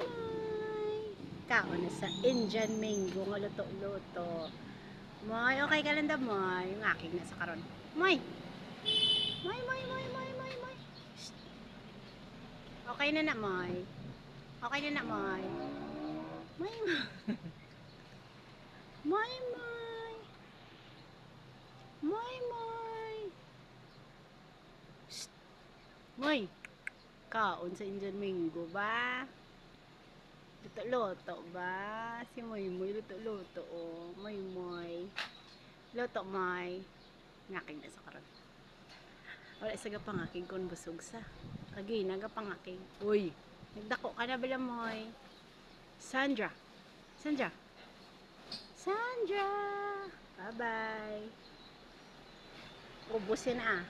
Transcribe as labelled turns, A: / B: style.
A: Moy! Kaon na sa Indian mango nga luto-luto. Moy, okay ka lang da, Moy. Yung aking nasa karon. Moy! Moy, Moy, Moy, Moy, Moy, Moy. Shh. Okay na na, Moy. Okay na na, Moy. Moy, Moy. Moy, Moy. Moy, Moy. Shh. Moy. Kaon sa Indian mango ba? Luto-luto ba? Si Moy Moy luto-luto oh. Moy Moy. Luto Moy. Ngaking na sa karon. Wala sa gapangaking kon busog sa. Kagi nagapangaking. Uy, nagdako ka na bala Moy. Sandra. Sandra. Sandra. Bye-bye. Ubusin ah.